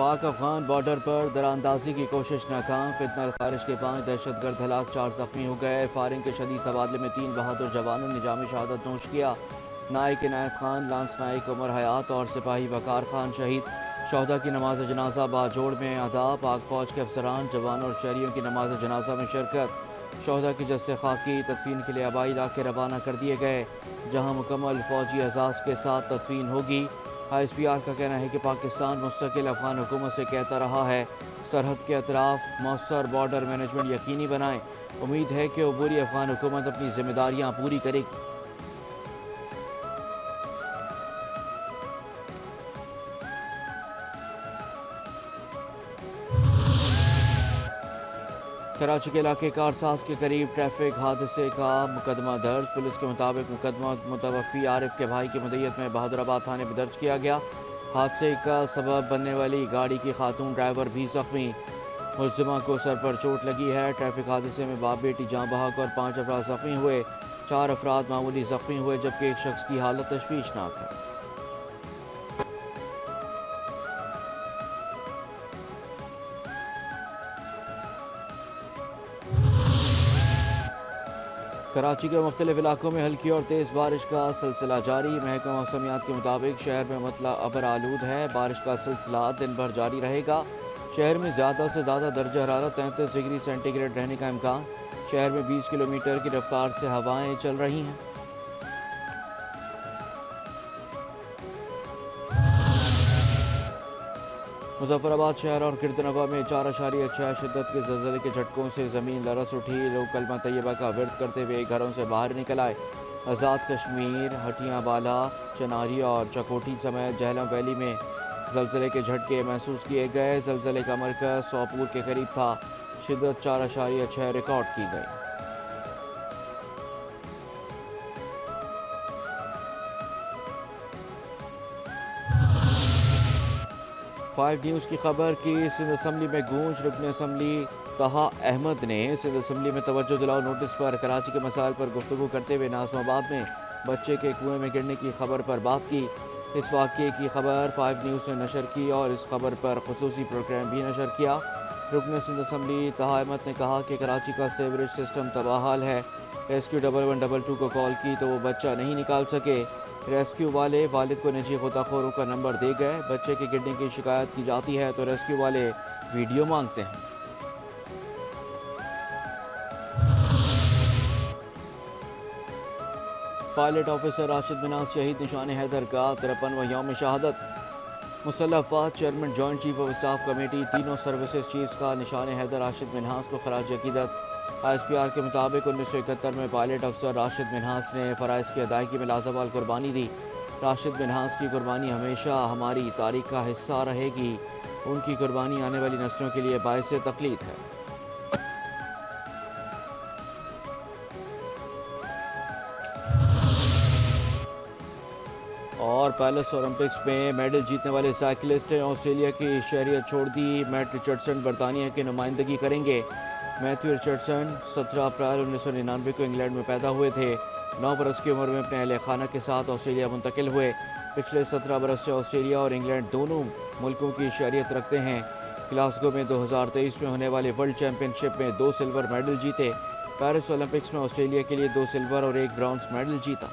Pak Afghan border پر دراندازی کی کوشش ناکام، فتنہ الخارج کے 5 دہشت گرد ہلاک، 4 زخمی ہو گئے۔ فائرنگ کے شدید تبادلے میں 3 بہادر جوانوں نے جام شہادت نوش کیا۔ نائک عنایت خان، لانس نائک عمر حیات اور سپاہی وقار خان شہید۔ شہداء کی نماز جنازہ باجوڑ میں ادا، پاک فوج کے افسران، جوانوں اور شہریوں کی نماز جنازہ میں شرکت۔ شہداء کی جثے خاکی تدفین کے لیے آبائی علاقے روانہ کر دیے گئے، جہاں مکمل فوجی اعزاز کے ساتھ تدفین ہوگی۔ ISPR کا کہنا ہے کہ پاکستان مستقل افغان حکومت سے کہتا رہا ہے سرحد کے اطراف مؤثر بارڈر مینجمنٹ یقینی بنائیں۔ امید ہے کہ عبوری افغان حکومت اپنی ذمہ داریاں پوری کرے گی۔ کراچی کے علاقے کارساز کے قریب ٹریفک حادثے کا مقدمہ درج۔ پولیس کے مطابق مقدمہ متوفی عارف کے بھائی کی مدعیت میں بہادرآباد تھانے میں درج کیا گیا۔ حادثے کا سبب بننے والی گاڑی کی خاتون ڈرائیور بھی زخمی، ملزمہ کو سر پر چوٹ لگی ہے۔ ٹریفک حادثے میں باپ بیٹی جاں بحق اور 5 افراد زخمی ہوئے، 4 افراد معمولی زخمی ہوئے جبکہ ایک شخص کی حالت تشویشناک ہے۔ کراچی کے مختلف علاقوں میں ہلکی اور تیز بارش کا سلسلہ جاری۔ محکمہ موسمیات کے مطابق شہر میں مطلع ابر آلود ہے، بارش کا سلسلہ دن بھر جاری رہے گا۔ شہر میں زیادہ سے زیادہ درجہ حرارت 33 ڈگری سینٹی گریڈ رہنے کا امکان۔ شہر میں 20 کلومیٹر کی رفتار سے ہوائیں چل رہی ہیں۔ مظفر آباد شہر اور گردنوا میں 4.6 شدت کے زلزلے کے جھٹکوں سے زمین لرز اٹھی۔ لوگ کلمہ طیبہ کا ورد کرتے ہوئے گھروں سے باہر نکل آئے۔ آزاد کشمیر، ہٹیاں بالا، چناری اور چکوٹھی سمیت جہلم ویلی میں زلزلے کے جھٹکے محسوس کیے گئے۔ زلزلے کا مرکز سوپور کے قریب تھا، شدت 4.6 ریکارڈ کی گئی۔ 5 نیوز کی خبر کی سندھ اسمبلی میں گونج۔ رکن اسمبلی طہا احمد نے سندھ اسمبلی میں توجہ دلاؤ نوٹس پر کراچی کے مسائل پر گفتگو کرتے ہوئے ناظم آباد میں بچے کے کنویں میں گرنے کی خبر پر بات کی۔ اس واقعے کی خبر 5 نیوز نے نشر کی اور اس خبر پر خصوصی پروگرام بھی نشر کیا۔ رکن سندھ اسمبلی طہا احمد نے کہا کہ کراچی کا سیوریج سسٹم تباہ حال ہے۔ ریسکیو 1122 کو کال کی تو وہ بچہ نہیں نکال سکے۔ ریسکیو والے والد کو نجی غوطہ خوروں کا نمبر دے گئے۔ بچے کے گرنے کی شکایت کی جاتی ہے تو ریسکیو والے ویڈیو مانگتے ہیں۔ پائلٹ آفیسر راشد منہاس شہید، نشان حیدر کا 53واں یوم شہادت۔ مسلح افواج chairman joint chief of staff committee, تینوں سروسز چیفز کا نشان حیدر راشد منہاس کو خراج عقیدت۔ ISPR کے مطابق 1971 میں پائلٹ افسر راشد منہاس نے فرائض کی ادائیگی میں لازوال قربانی دی۔ راشد منہاس کی قربانی ہمیشہ ہماری تاریخ کا حصہ رہے گی۔ ان کی قربانی آنے والی نسلوں کے لیے باعث تقلید ہے۔ اور پیرس اولمپکس میں میڈل جیتنے والے سائیکلسٹ ہیں، آسٹریلیا کی شہریت چھوڑ دی۔ میٹ رچرڈسن برطانیہ کی نمائندگی کریں گے۔ میتھیو رچرڈسن 17 اپریل 1999 کو انگلینڈ میں پیدا ہوئے تھے۔ 9 برس کی عمر میں اپنے اہل خانہ کے ساتھ آسٹریلیا منتقل ہوئے۔ پچھلے 17 برس سے آسٹریلیا اور انگلینڈ دونوں ملکوں کی شہریت رکھتے ہیں۔ گلاسگو میں 2023 میں ہونے والے ورلڈ چیمپئن شپ میں 2 سلور میڈل جیتے۔ پیرس اولمپکس میں آسٹریلیا کے لیے 2 سلور اور 1 برونز میڈل جیتا۔